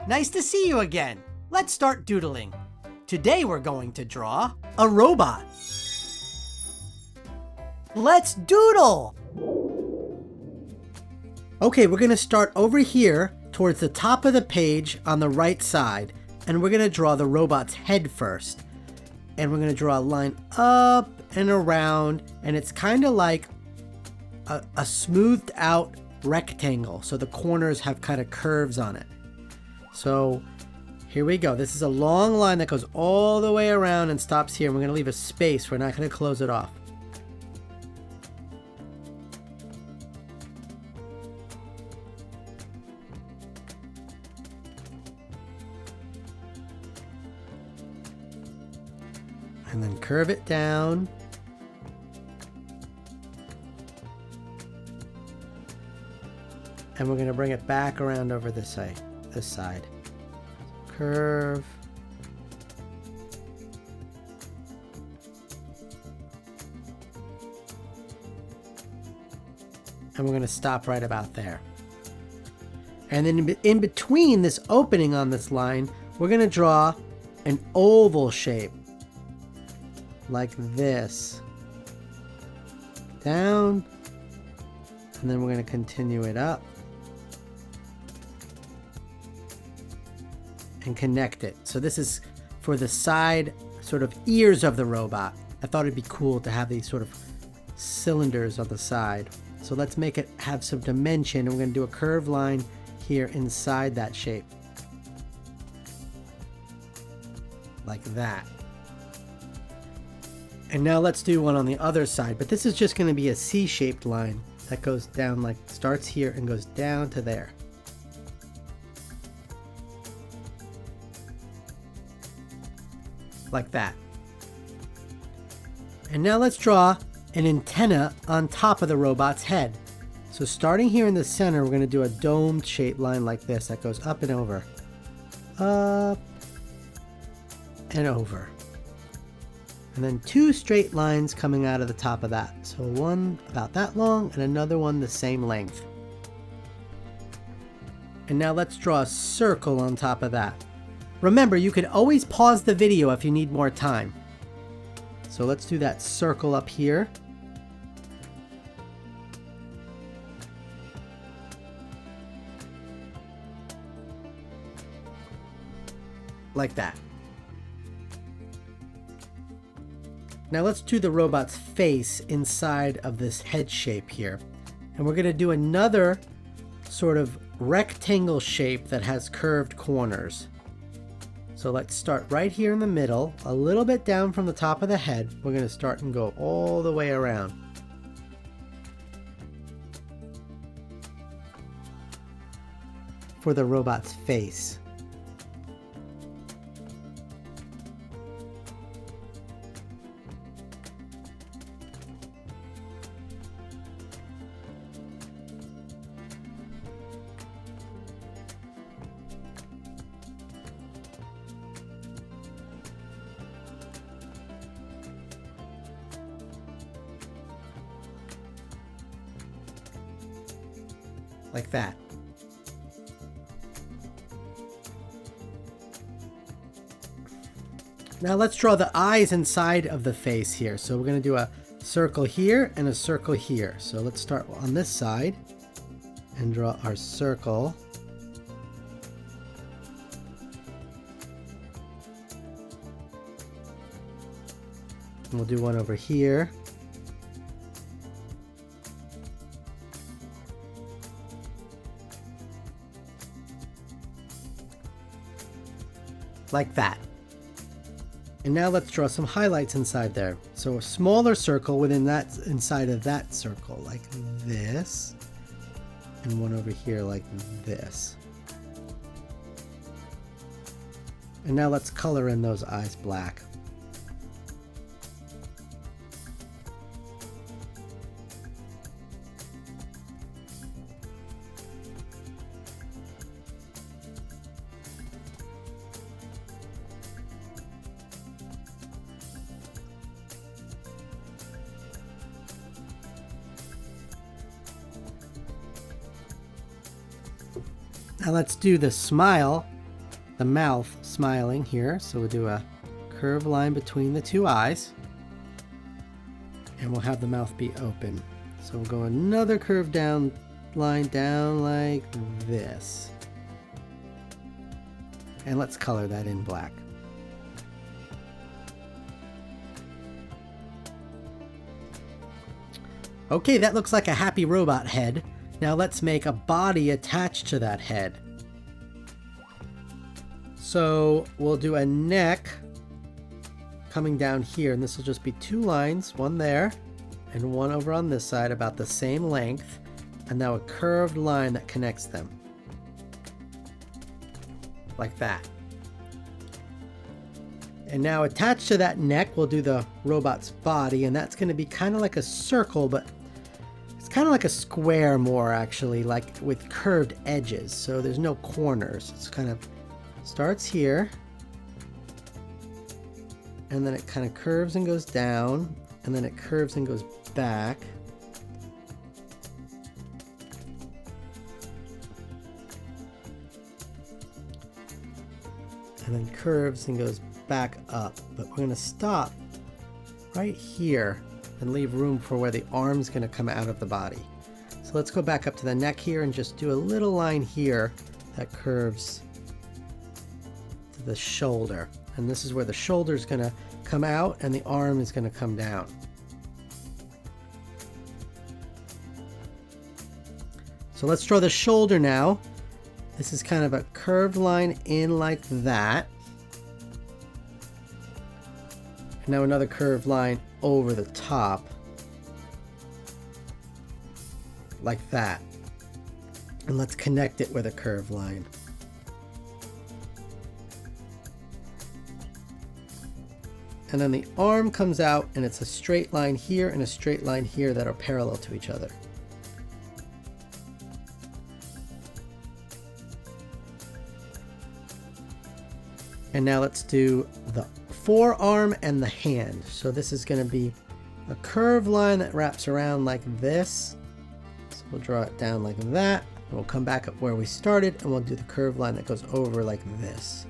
Nice to see you again. Let's start doodling. Today we're going to draw a robot. Let's doodle! Okay, we're gonna start over here towards the top of the page on the right side, and we're gonna draw the robot's head first. And we're gonna draw a line up and around, and it's kind of like a smoothed out rectangle, so the corners have kind of curves on it. So here we go. This is a long line that goes all the way around and stops here. We're going to leave a space. We're not going to close it off. And then curve it down. And we're going to bring it back around over this side. Curve. And we're going to stop right about there. And then in between this opening on this line, we're going to draw an oval shape like this. Down. And then we're going to continue it up. And connect it. So this is for the side sort of ears of the robot. I thought it'd be cool to have these sort of cylinders on the side. So let's make it have some dimension, and we're going to do a curved line here inside that shape. Like that. And now let's do one on the other side, but this is just going to be a C-shaped line that goes down, like starts here and goes down to there. Like that. And now let's draw an antenna on top of the robot's head. So starting here in the center, we're going to do a domed shaped line like this that goes up and over. Up and over. And then two straight lines coming out of the top of that. So one about that long and another one the same length. And now let's draw a circle on top of that. Remember, you can always pause the video if you need more time. So let's do that circle up here. Like that. Now let's do the robot's face inside of this head shape here. And we're going to do another sort of rectangle shape that has curved corners. So let's start right here in the middle, a little bit down from the top of the head. We're going to start and go all the way around. For the robot's face. Like that. Now let's draw the eyes inside of the face here. So we're going to do a circle here and a circle here. So let's start on this side and draw our circle. And we'll do one over here. Like that. And now let's draw some highlights inside there. So a smaller circle within that, inside of that circle, like this. And one over here like this. And now let's color in those eyes black. Now let's do the smile the mouth smiling here. So we'll do a curved line between the two eyes. And we'll have the mouth be open. So we'll go another curved down line down like this. And let's color that in black. Okay, that looks like a happy robot head. Now let's make a body attached to that head. So we'll do a neck coming down here, and this will just be two lines, one there and one over on this side about the same length, and now a curved line that connects them. Like that. And now attached to that neck, we'll do the robot's body, and that's going to be kind of like a circle, but it's kind of like a square more actually, like with curved edges. So there's no corners. It's kind of starts here, and then it kind of curves and goes down, and then it curves and goes back. And then curves and goes back up. But we're going to stop right here and leave room for where the arm's going to come out of the body. So let's go back up to the neck here and just do a little line here that curves to the shoulder. And this is where the shoulder is going to come out and the arm is going to come down. So let's draw the shoulder now. This is kind of a curved line in like that. And now another curved line over the top. Like that. And let's connect it with a curved line. And then the arm comes out and it's a straight line here and a straight line here that are parallel to each other. And now let's do the forearm and the hand. So this is going to be a curved line that wraps around like this. So we'll draw it down like that. And we'll come back up where we started and we'll do the curved line that goes over like this.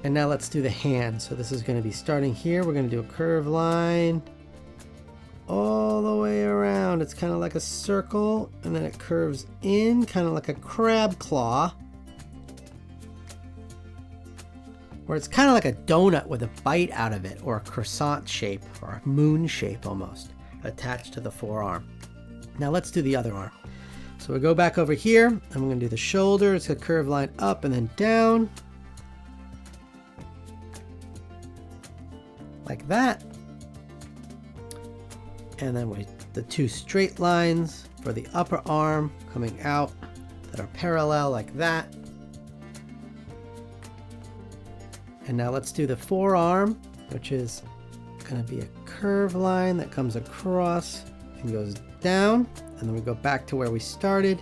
And now let's do the hand. So this is going to be starting here. We're going to do a curved line all the way around. It's kind of like a circle, and then it curves in kind of like a crab claw, or it's kind of like a donut with a bite out of it, or a croissant shape, or a moon shape almost, attached to the forearm. Now let's do the other arm. So we go back over here, and we're going to do the shoulder. It's a curved line up and then down, like that. And then the two straight lines for the upper arm coming out that are parallel like that. And now let's do the forearm, which is going to be a curved line that comes across and goes down. And then we go back to where we started.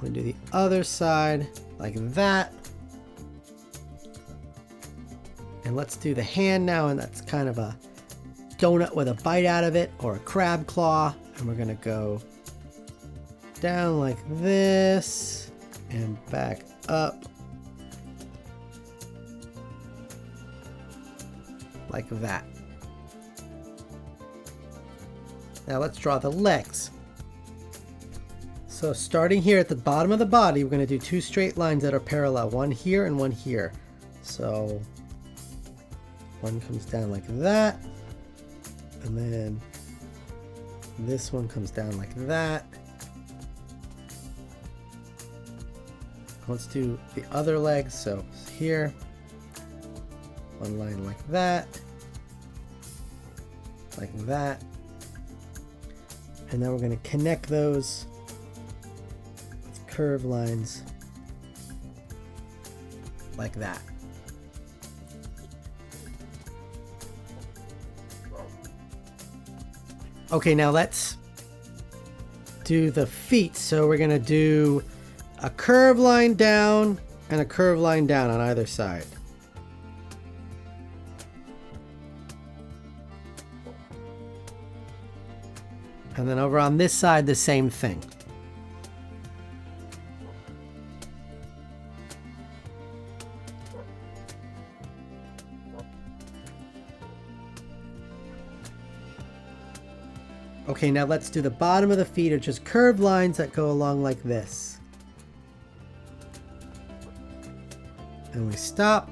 We do the other side like that. And let's do the hand now, and that's kind of a donut with a bite out of it, or a crab claw, and we're gonna go down like this and back up like that. Now let's draw the legs. So starting here at the bottom of the body, we're going to do two straight lines that are parallel, one here and one here. So one comes down like that, and then this one comes down like that. Let's do the other leg. So here, one line like that, and then we're going to connect those with curved lines like that. Okay, now let's do the feet. So we're going to do a curved line down and a curved line down on either side. And then over on this side, the same thing. Okay, now let's do the bottom of the feet, are just curved lines that go along like this. And we stop.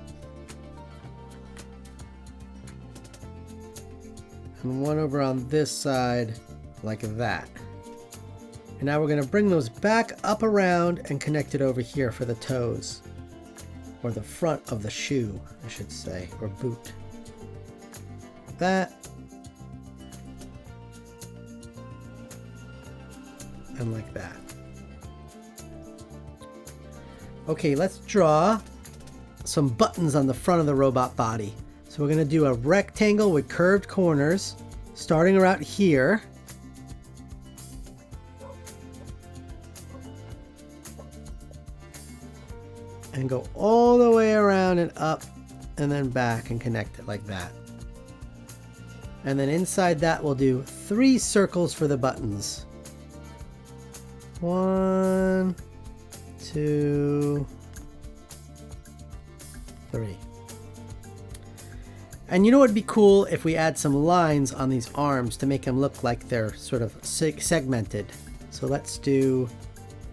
And one over on this side, like that. And now we're going to bring those back up around and connect it over here for the toes. Or the front of the shoe, I should say, or boot. Like that. And like that. Okay, let's draw some buttons on the front of the robot body. So we're going to do a rectangle with curved corners, starting around here. And go all the way around and up and then back and connect it like that. And then inside that we'll do 3 circles for the buttons. 1, 2, 3. And you know what would be cool if we add some lines on these arms to make them look like they're sort of segmented. So let's do,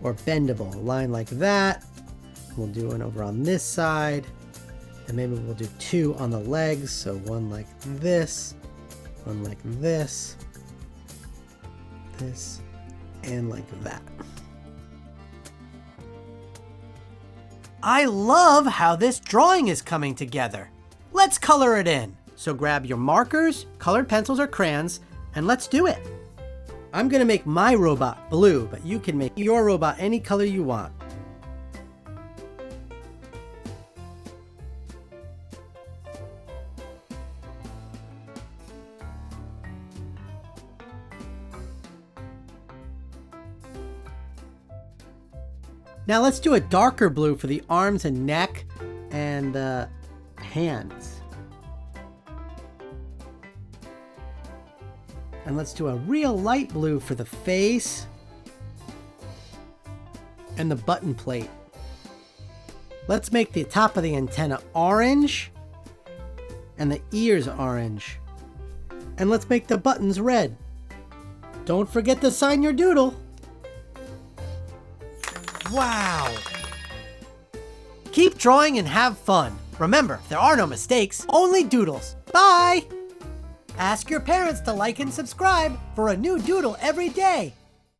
or bendable, a line like that. We'll do one over on this side, and maybe we'll do 2 on the legs. So one like this, one like this, and like that. I love how this drawing is coming together. Let's color it in. So grab your markers, colored pencils or crayons, and let's do it. I'm gonna make my robot blue, but you can make your robot any color you want. Now let's do a darker blue for the arms and neck and the hands. And let's do a real light blue for the face and the button plate. Let's make the top of the antenna orange and the ears orange. And let's make the buttons red. Don't forget to sign your doodle. Wow! Keep drawing and have fun. Remember, there are no mistakes, only doodles. Bye! Ask your parents to like and subscribe for a new doodle every day.